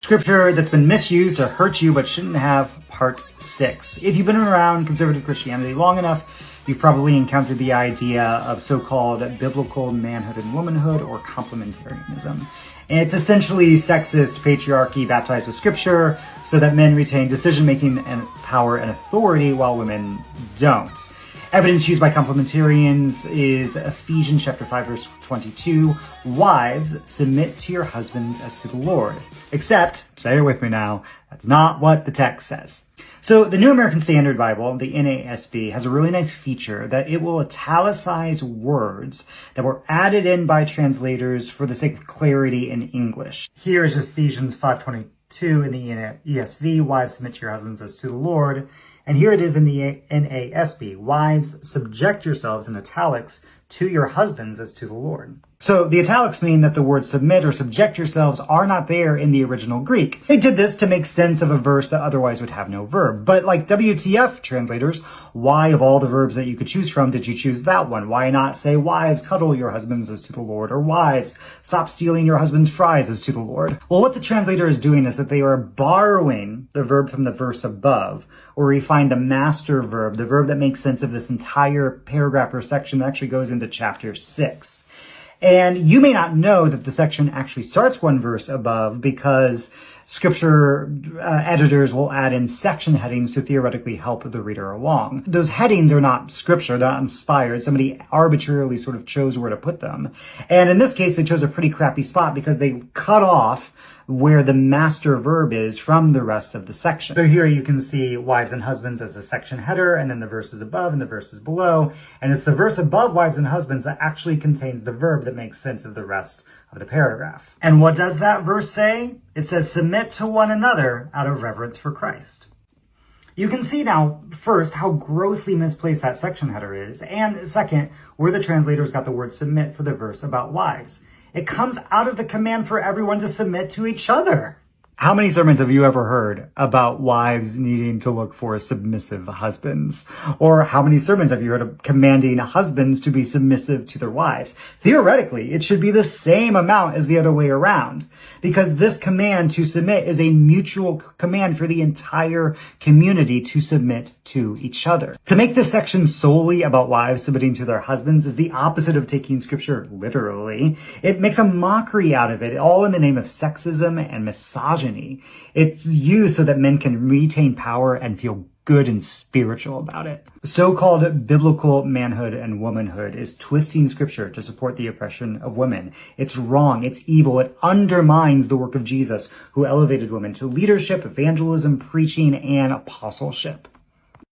Scripture that's been misused to hurt you but shouldn't have, part 6. If you've been around conservative Christianity long enough, you've probably encountered the idea of so-called biblical manhood and womanhood, or complementarianism. And it's essentially sexist patriarchy baptized with Scripture so that men retain decision-making and power and authority while women don't. Evidence used by complementarians is Ephesians chapter 5, verse 22. Wives, submit to your husbands as to the Lord. Except, say it with me now, that's not what the text says. So the New American Standard Bible, the NASB, has a really nice feature that it will italicize words that were added in by translators for the sake of clarity in English. Here's Ephesians 5:22 in the ESV, wives, submit to your husbands as to the Lord. And here it is in the NASB, wives, subject yourselves, in italics, to your husbands as to the Lord. So the italics mean that the words submit or subject yourselves are not there in the original Greek. They did this to make sense of a verse that otherwise would have no verb. But like WTF translators, why of all the verbs that you could choose from did you choose that one? Why not say wives, cuddle your husbands as to the Lord, or wives, stop stealing your husband's fries as to the Lord? Well, what the translator is doing is that they are borrowing the verb from the verse above, or we find the master verb, the verb that makes sense of this entire paragraph or section that actually goes into chapter 6. And you may not know that the section actually starts one verse above because Scripture editors will add in section headings to theoretically help the reader along. Those headings are not Scripture, they're not inspired. Somebody arbitrarily sort of chose where to put them. And in this case, they chose a pretty crappy spot because they cut off where the master verb is from the rest of the section. So here you can see wives and husbands as the section header, and then the verses above and the verses below. And it's the verse above wives and husbands that actually contains the verb that makes sense of the rest of the paragraph. And what does that verse say? It says, submit to one another out of reverence for Christ. You can see now, first, how grossly misplaced that section header is, and second, where the translators got the word submit for the verse about wives. It comes out of the command for everyone to submit to each other. How many sermons have you ever heard about wives needing to look for submissive husbands? Or how many sermons have you heard of commanding husbands to be submissive to their wives? Theoretically, it should be the same amount as the other way around, because this command to submit is a mutual command for the entire community to submit to each other. To make this section solely about wives submitting to their husbands is the opposite of taking Scripture literally. It makes a mockery out of it, all in the name of sexism and misogyny. It's used so that men can retain power and feel good and spiritual about it. So-called biblical manhood and womanhood is twisting Scripture to support the oppression of women. It's wrong. It's evil. It undermines the work of Jesus, who elevated women to leadership, evangelism, preaching, and apostleship.